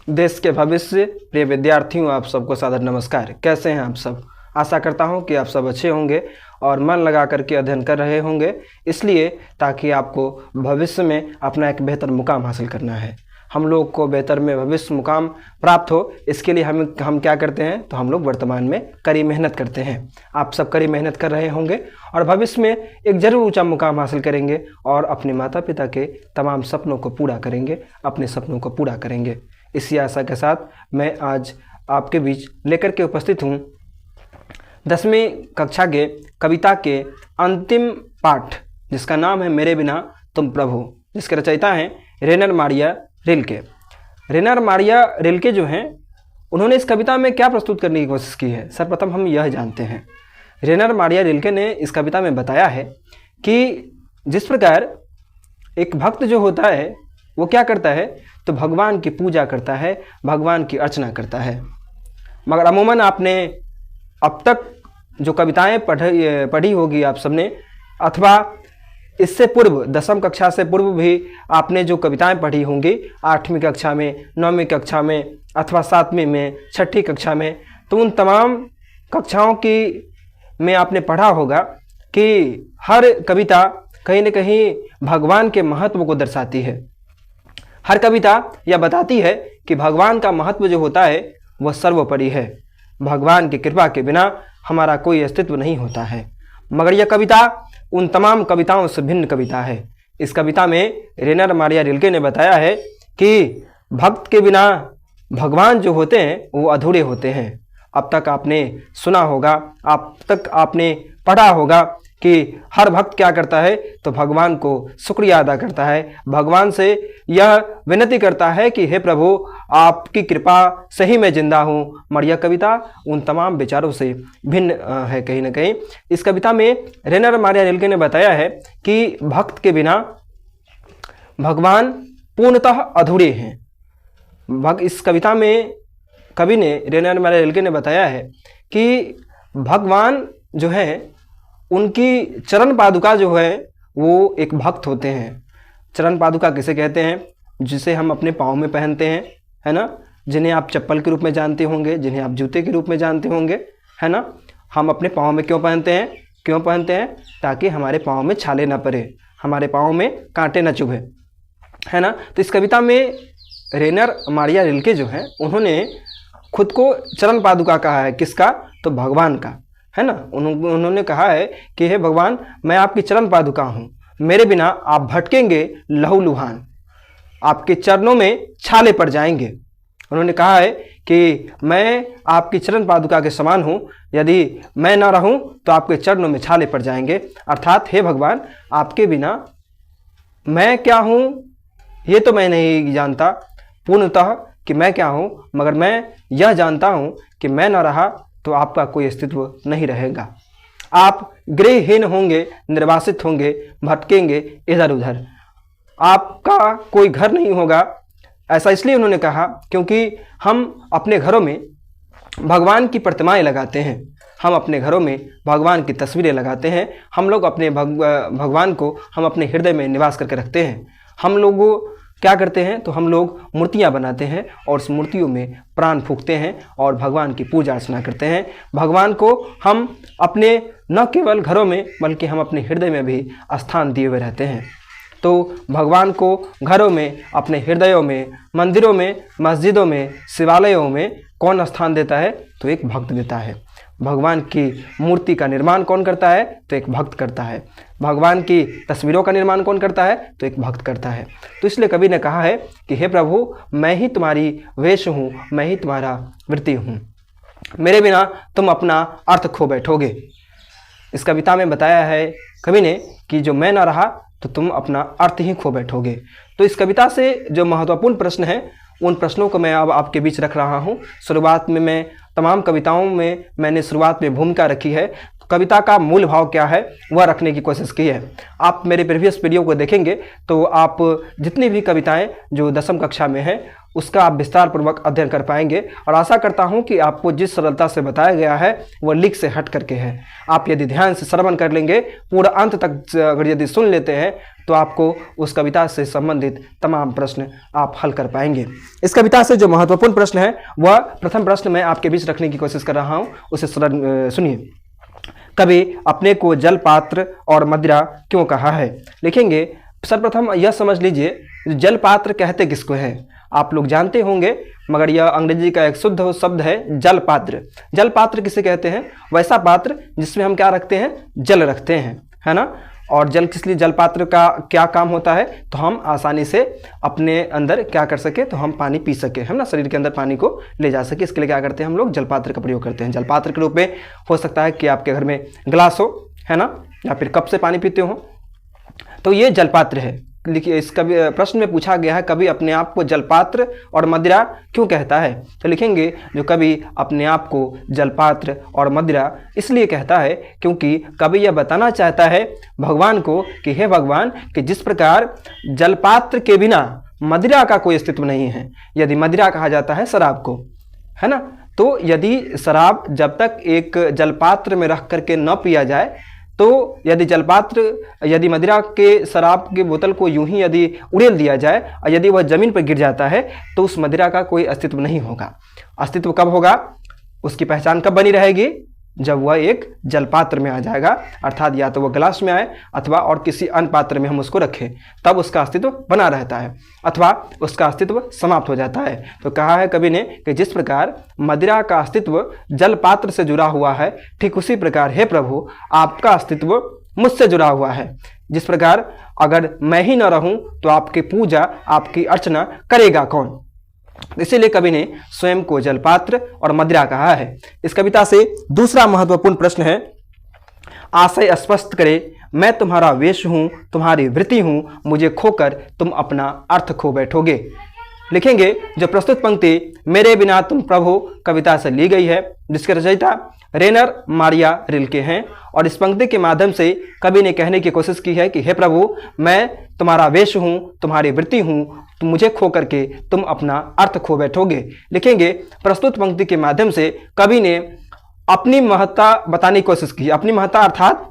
देश के भविष्य प्रिय विद्यार्थियों, आप सबको सादर नमस्कार। कैसे हैं आप सब? आशा करता हूं कि आप सब अच्छे होंगे और मन लगा करके अध्ययन कर रहे होंगे, इसलिए ताकि आपको भविष्य में अपना एक बेहतर मुकाम हासिल करना है। हम लोग को बेहतर में भविष्य मुकाम प्राप्त हो, इसके लिए हम क्या करते हैं, तो हम लोग वर्तमान में कड़ी मेहनत करते हैं। आप सब कड़ी मेहनत कर रहे होंगे और भविष्य में एक ज़रूर ऊंचा मुकाम हासिल करेंगे और अपने माता पिता के तमाम सपनों को पूरा करेंगे, अपने सपनों को पूरा करेंगे। इसी आशा के साथ मैं आज आपके बीच लेकर के उपस्थित हूँ 10वीं कक्षा के कविता के अंतिम पाठ, जिसका नाम है मेरे बिना तुम प्रभु, जिसके रचयिता हैं रेनर मारिया रिल्के। रेनर मारिया रिल्के जो हैं, उन्होंने इस कविता में क्या प्रस्तुत करने की कोशिश की है, सर्वप्रथम हम यह जानते हैं। रेनर मारिया रिल्के ने इस कविता में बताया है कि जिस प्रकार एक भक्त जो होता है वो क्या करता है, तो भगवान की पूजा करता है, भगवान की अर्चना करता है। मगर अमूमन आपने अब तक जो कविताएं पढ़ी होगी आप सबने, अथवा इससे पूर्व 10वीं कक्षा से पूर्व भी आपने जो कविताएं पढ़ी होंगी 8वीं कक्षा में, 9वीं कक्षा में, अथवा 7वीं में, 6ठी कक्षा में, तो उन तमाम कक्षाओं की में आपने पढ़ा होगा कि हर कविता कहीं न कहीं भगवान के महत्व को दर्शाती है। हर कविता यह बताती है कि भगवान का महत्व जो होता है वह सर्वोपरि है। भगवान की कृपा के बिना हमारा कोई अस्तित्व नहीं होता है। मगर यह कविता उन तमाम कविताओं से भिन्न कविता है। इस कविता में रेनर मारिया रिल्के ने बताया है कि भक्त के बिना भगवान जो होते हैं वो अधूरे होते हैं। अब तक आपने सुना होगा, अब तक आपने पढ़ा होगा कि हर भक्त क्या करता है, तो भगवान को शुक्रिया अदा करता है, भगवान से यह विनती करता है कि हे प्रभु आपकी कृपा से ही मैं जिंदा हूँ। मगर यह कविता उन तमाम विचारों से भिन्न है कहीं ना कहीं। इस कविता में रेनर मारिया रिल्के ने बताया है कि भक्त के बिना भगवान पूर्णतः अधूरे हैं। इस कविता में कवि ने, रेनर मारिया रिल्के ने बताया है कि भगवान जो है उनकी चरण पादुका जो है वो एक भक्त होते हैं। चरण पादुका किसे कहते हैं? जिसे हम अपने पाँव में पहनते हैं, है ना, जिन्हें आप चप्पल के रूप में जानते होंगे, जिन्हें आप जूते के रूप में जानते होंगे, है ना। हम अपने पाँव में क्यों पहनते हैं? क्यों पहनते हैं? ताकि हमारे पाँव में छाले ना पड़े, हमारे पाँव में कांटे ना चुभे, है ना। तो इस कविता में रेनर मारिया रिल्के जो है उन्होंने खुद को चरण पादुका कहा है। किसका? तो भगवान का, है ना। उन्होंने कहा है कि हे भगवान मैं आपकी चरण पादुका हूँ, मेरे बिना आप भटकेंगे लहूलुहान, आपके चरणों में छाले पड़ जाएंगे। उन्होंने कहा है कि मैं आपकी चरण पादुका के समान हूँ, यदि मैं ना रहूँ तो आपके चरणों में छाले पड़ जाएंगे। अर्थात हे भगवान आपके बिना मैं क्या हूँ ये तो मैं नहीं जानता पूर्णतः कि मैं क्या हूँ, मगर मैं यह जानता हूँ कि मैं ना रहा तो आपका कोई अस्तित्व नहीं रहेगा। आप गृहहीन होंगे, निर्वासित होंगे, भटकेंगे इधर उधर, आपका कोई घर नहीं होगा। ऐसा इसलिए उन्होंने कहा क्योंकि हम अपने घरों में भगवान की प्रतिमाएं लगाते हैं, हम अपने घरों में भगवान की तस्वीरें लगाते हैं। हम लोग अपने भगवान को हम अपने हृदय में निवास करके रखते हैं। हम लोग क्या करते हैं, तो हम लोग मूर्तियां बनाते हैं और उस मूर्तियों में प्राण फूंकते हैं और भगवान की पूजा अर्चना करते हैं। भगवान को हम अपने न केवल घरों में बल्कि हम अपने हृदय में भी स्थान दिए हुए रहते हैं। तो भगवान को घरों में, अपने हृदयों में, मंदिरों में, मस्जिदों में, शिवालयों में कौन स्थान देता है, तो एक भक्त देता है। भगवान की मूर्ति का निर्माण कौन करता है, तो एक भक्त करता है। भगवान की तस्वीरों का निर्माण कौन करता है, तो एक भक्त करता है। तो इसलिए कवि ने कहा है कि हे प्रभु मैं ही तुम्हारी वेश हूँ, मैं ही तुम्हारा वृत्ति हूँ, मेरे बिना तुम अपना अर्थ खो बैठोगे। इस कविता में बताया है कवि ने कि जो मैं ना रहा तो तुम अपना अर्थ ही खो बैठोगे। तो इस कविता से जो महत्वपूर्ण प्रश्न है उन प्रश्नों को मैं अब आपके बीच रख रहा हूँ। शुरुआत में मैं तमाम कविताओं में मैंने शुरुआत में भूमिका रखी है, कविता का मूल भाव क्या है वह रखने की कोशिश की है। आप मेरे प्रीवियस वीडियो को देखेंगे तो आप जितनी भी कविताएं जो 10वीं कक्षा में हैं उसका आप विस्तार पूर्वक अध्ययन कर पाएंगे। और आशा करता हूं कि आपको जिस सरलता से बताया गया है वह लीक से हट करके है। आप यदि ध्यान से श्रवण कर लेंगे, पूरा अंत तक अगर यदि सुन लेते हैं, तो आपको उस कविता से संबंधित तमाम प्रश्न आप हल कर पाएंगे। इस कविता से जो महत्वपूर्ण प्रश्न है वह प्रथम प्रश्न मैं आपके बीच रखने की कोशिश कर रहा हूं, उसे सुनिए। कभी अपने को जल पात्र और मदिरा क्यों कहा है? लिखेंगे, सर्वप्रथम यह समझ लीजिए, जल पात्र कहते किसको है? आप लोग जानते होंगे, मगर यह अंग्रेजी का एक शुद्ध शब्द है, जल पात्र। जल पात्र किसे कहते हैं? वैसा पात्र जिसमें हम क्या रखते हैं? जल रखते हैं, है ना। और जल किस लिए, जल पात्र का क्या काम होता है? तो हम आसानी से अपने अंदर क्या कर सके, तो हम पानी पी सके, है ना, शरीर के अंदर पानी को ले जा सके। इसके लिए क्या करते हैं हम लोग? जल पात्र का प्रयोग करते हैं। जल पात्र के रूप में हो सकता है कि आपके घर में गिलास हो, है ना, या फिर कप से पानी पीते हो, तो ये जल पात्र है। लिखिए, इस कवि प्रश्न में पूछा गया है, कवि अपने आप को जलपात्र और मदिरा क्यों कहता है? तो लिखेंगे, जो कवि अपने आप को जलपात्र और मदिरा इसलिए कहता है क्योंकि कवि यह बताना चाहता है भगवान को कि हे भगवान, कि जिस प्रकार जलपात्र के बिना मदिरा का कोई अस्तित्व नहीं है। यदि मदिरा कहा जाता है शराब को, है ना, तो यदि शराब जब तक एक जलपात्र में रख करके न पिया जाए, तो यदि मदिरा के शराब की बोतल को यूं ही यदि उड़ेल दिया जाए और यदि वह जमीन पर गिर जाता है, तो उस मदिरा का कोई अस्तित्व नहीं होगा। अस्तित्व कब होगा? उसकी पहचान कब बनी रहेगी? जब वह एक जलपात्र में आ जाएगा, अर्थात या तो वह गिलास में आए अथवा और किसी अन्य पात्र में हम उसको रखें, तब उसका अस्तित्व बना रहता है, अथवा उसका अस्तित्व समाप्त हो जाता है। तो कहा है कवि ने कि जिस प्रकार मदिरा का अस्तित्व जलपात्र से जुड़ा हुआ है, ठीक उसी प्रकार हे प्रभु, आपका अस्तित्व मुझसे जुड़ा हुआ है। जिस प्रकार अगर मैं ही न रहूं तो आपकी पूजा, आपकी अर्चना करेगा कौन? इसीलिए कवि ने स्वयं को जलपात्र और मदिरा कहा है। इस कविता से दूसरा महत्वपूर्ण प्रश्न है, आशय स्पष्ट करे, मैं तुम्हारा वेश हूं, तुम्हारी वृत्ति हूं, मुझे खोकर तुम अपना अर्थ खो बैठोगे। लिखेंगे, जो प्रस्तुत पंक्ति मेरे बिना तुम प्रभु कविता से ली गई है, जिसके रचयिता रेनर मारिया रिल्के हैं, और इस पंक्ति के माध्यम से कवि ने कहने की कोशिश की है कि हे प्रभु, मैं तुम्हारा वेश हूं, तुम्हारी वृत्ति हूं, तुम मुझे खो करके तुम अपना अर्थ खो बैठोगे। लिखेंगे, प्रस्तुत पंक्ति के माध्यम से कवि ने अपनी महत्ता बताने की कोशिश की। अपनी महत्ता अर्थात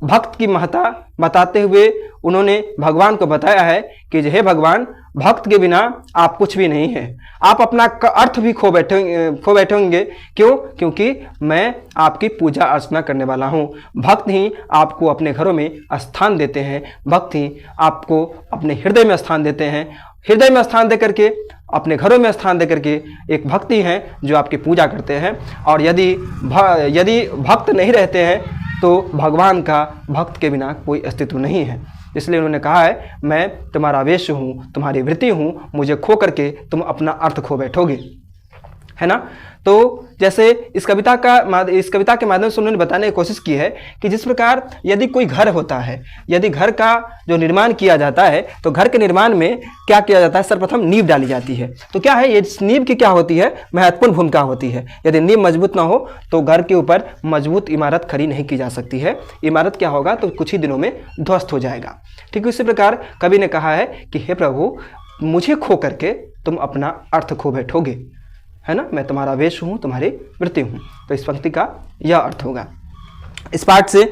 भक्त की महत्ता बताते हुए उन्होंने भगवान को बताया है कि हे भगवान, भक्त के बिना आप कुछ भी नहीं है। आप अपना अर्थ भी खो बैठेंगे। क्यों? क्योंकि मैं आपकी पूजा अर्चना करने वाला हूँ। भक्त ही आपको अपने घरों में स्थान देते हैं, भक्त ही आपको अपने हृदय में स्थान देते हैं। हृदय में स्थान दे करके, अपने घरों में स्थान दे करके एक भक्ति हैं जो आपकी पूजा करते हैं। और यदि भक्त नहीं रहते हैं तो भगवान का भक्त के बिना कोई अस्तित्व नहीं है। इसलिए उन्होंने कहा है, मैं तुम्हारा वेश हूँ, तुम्हारी वृत्ति हूँ, मुझे खो करके तुम अपना अर्थ खो बैठोगे, है ना। तो जैसे इस कविता के माध्यम से उन्होंने बताने की कोशिश की है कि जिस प्रकार यदि कोई घर होता है, यदि घर का जो निर्माण किया जाता है, तो घर के निर्माण में क्या किया जाता है? सर्वप्रथम नींव डाली जाती है। तो क्या है, ये नींव की क्या होती है? महत्वपूर्ण भूमिका होती है। यदि नींव मजबूत ना हो तो घर के ऊपर मजबूत इमारत खड़ी नहीं की जा सकती है। इमारत क्या होगा, तो कुछ ही दिनों में ध्वस्त हो जाएगा। ठीक इसी प्रकार कवि ने कहा है कि हे प्रभु, मुझे खो करके तुम अपना अर्थ खो बैठोगे, है ना। मैं तुम्हारा वेश हूँ, तुम्हारी वृत्ति हूँ। तो इस पंक्ति का यह अर्थ होगा। इस पाठ से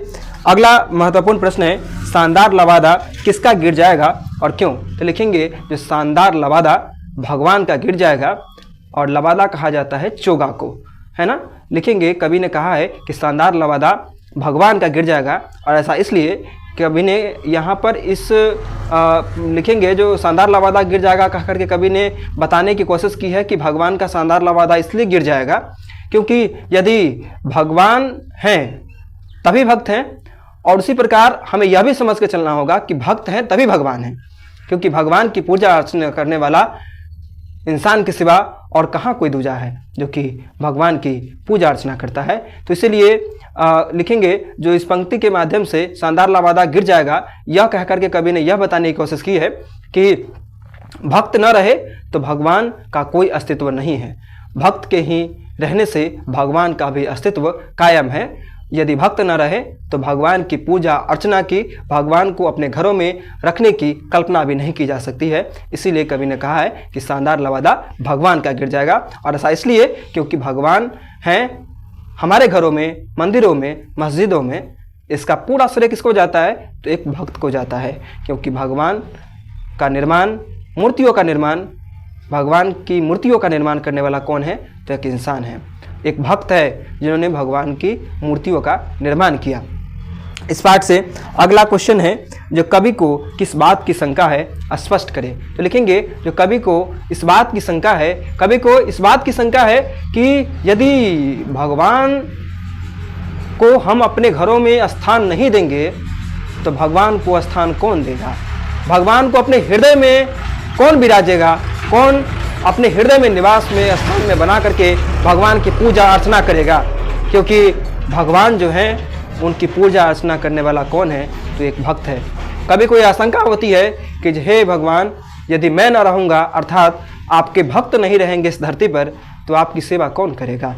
अगला महत्वपूर्ण प्रश्न है, शानदार लवादा किसका गिर जाएगा और क्यों? तो लिखेंगे, जो शानदार लवादा भगवान का गिर जाएगा, और लवादा कहा जाता है चोगा को, है ना। लिखेंगे, कवि ने कहा है कि शानदार लवादा भगवान का गिर जाएगा, और ऐसा इसलिए कवि ने यहाँ पर लिखेंगे, जो शानदार लवादा गिर जाएगा कह करके कवि ने बताने की कोशिश की है कि भगवान का शानदार लवादा इसलिए गिर जाएगा क्योंकि यदि भगवान हैं तभी भक्त हैं, और उसी प्रकार हमें यह भी समझ के चलना होगा कि भक्त हैं तभी भगवान हैं, क्योंकि भगवान की पूजा अर्चना करने वाला इंसान के सिवा और कहाँ कोई दूजा है जो कि भगवान की पूजा अर्चना करता है। तो इसीलिए लिखेंगे, जो इस पंक्ति के माध्यम से शानदार लवादा गिर जाएगा, यह कह करके कवि ने यह बताने की कोशिश की है कि भक्त न रहे तो भगवान का कोई अस्तित्व नहीं है। भक्त के ही रहने से भगवान का भी अस्तित्व कायम है। यदि भक्त न रहे तो भगवान की पूजा अर्चना की, भगवान को अपने घरों में रखने की कल्पना भी नहीं की जा सकती है। इसीलिए कवि ने कहा है कि शानदार लवादा भगवान का गिर जाएगा। और ऐसा इसलिए क्योंकि भगवान हैं हमारे घरों में, मंदिरों में, मस्जिदों में। इसका पूरा श्रेय किसको जाता है? तो एक भक्त को जाता है, क्योंकि भगवान का निर्माण, मूर्तियों का निर्माण, भगवान की मूर्तियों का निर्माण करने वाला कौन है? तो एक इंसान है, एक भक्त है जिन्होंने भगवान की मूर्तियों का निर्माण किया। इस पाठ से अगला क्वेश्चन है, जो कवि को किस बात की शंका है स्पष्ट करें। तो लिखेंगे जो कवि को इस बात की शंका है, कवि को इस बात की शंका है कि यदि भगवान को हम अपने घरों में स्थान नहीं देंगे तो भगवान को स्थान कौन देगा? भगवान को अपने हृदय में कौन विराजेगा? कौन अपने हृदय में निवास में स्थान में बना करके भगवान की पूजा अर्चना करेगा? क्योंकि भगवान जो हैं उनकी पूजा अर्चना करने वाला कौन है? तो एक भक्त है। कभी कोई आशंका होती है कि हे भगवान, यदि मैं न रहूँगा, अर्थात आपके भक्त नहीं रहेंगे इस धरती पर, तो आपकी सेवा कौन करेगा?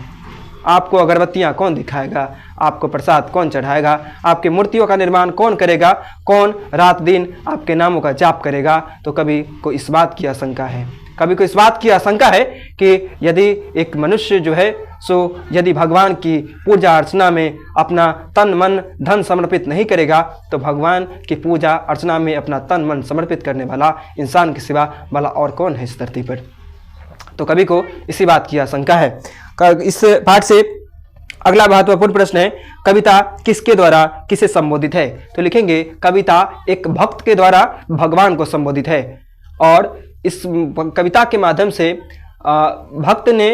आपको अगरबत्तियाँ कौन दिखाएगा? आपको प्रसाद कौन चढ़ाएगा? आपकी मूर्तियों का निर्माण कौन करेगा? कौन रात दिन आपके नामों का जाप करेगा? तो कवि को इस बात की आशंका है, कवि को इस बात की आशंका है कि यदि एक मनुष्य जो है सो यदि भगवान की पूजा अर्चना में अपना तन मन धन समर्पित नहीं करेगा तो भगवान की पूजा अर्चना में अपना तन मन समर्पित करने वाला इंसान के सिवा वाला और कौन है इस धरती पर? तो कवि को इसी बात की आशंका है। इस पाठ से अगला महत्वपूर्ण प्रश्न है, कविता किसके द्वारा किसे संबोधित है? तो लिखेंगे कविता एक भक्त के द्वारा भगवान को संबोधित है। और इस कविता के माध्यम से भक्त ने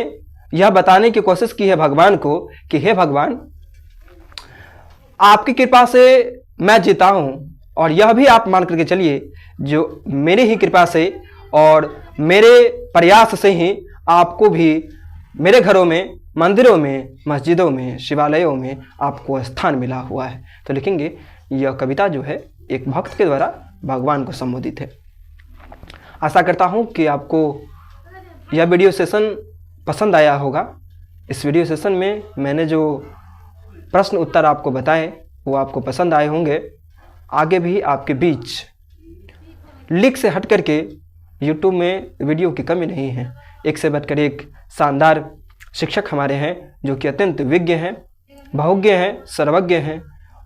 यह बताने की कोशिश की है भगवान को कि हे भगवान, आपकी कृपा से मैं जीता हूँ, और यह भी आप मान करके चलिए जो मेरी ही कृपा से और मेरे प्रयास से ही आपको भी मेरे घरों में, मंदिरों में, मस्जिदों में, शिवालयों में आपको स्थान मिला हुआ है। तो लिखेंगे यह कविता जो है एक भक्त के द्वारा भगवान को संबोधित है। आशा करता हूँ कि आपको यह वीडियो सेशन पसंद आया होगा। इस वीडियो सेशन में मैंने जो प्रश्न उत्तर आपको बताए वो आपको पसंद आए होंगे। आगे भी आपके बीच लीक से हट करके यूट्यूब में वीडियो की कमी नहीं है। एक से बढ़कर एक शानदार शिक्षक हमारे हैं जो कि अत्यंत विज्ञ हैं, बहुज्ञ हैं, सर्वज्ञ हैं,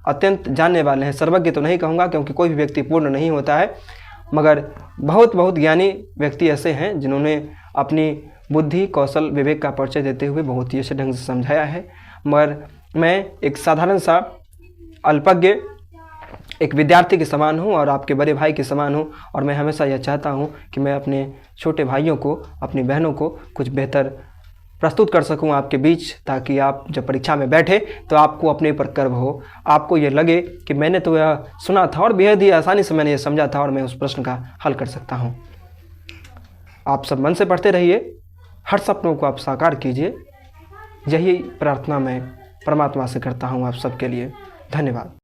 अत्यंत जानने वाले हैं। सर्वज्ञ तो नहीं कहूँगा क्योंकि कोई भी व्यक्ति पूर्ण नहीं होता है, मगर बहुत ज्ञानी व्यक्ति ऐसे हैं जिन्होंने अपनी बुद्धि, कौशल, विवेक का परिचय देते हुए बहुत ही अच्छे ढंग से समझाया है। मगर मैं एक साधारण सा अल्पज्ञ एक विद्यार्थी के समान हूँ और आपके बड़े भाई के समान हूँ, और मैं हमेशा यह चाहता हूँ कि मैं अपने छोटे भाइयों को, अपनी बहनों को कुछ बेहतर प्रस्तुत कर सकूं आपके बीच, ताकि आप जब परीक्षा में बैठे तो आपको अपने पर गर्व हो, आपको ये लगे कि मैंने तो यह सुना था और बेहद ही आसानी से मैंने ये समझा था और मैं उस प्रश्न का हल कर सकता हूँ। आप सब मन से पढ़ते रहिए, हर सपनों को आप साकार कीजिए। यही प्रार्थना मैं परमात्मा से करता हूँ आप सबके लिए। धन्यवाद।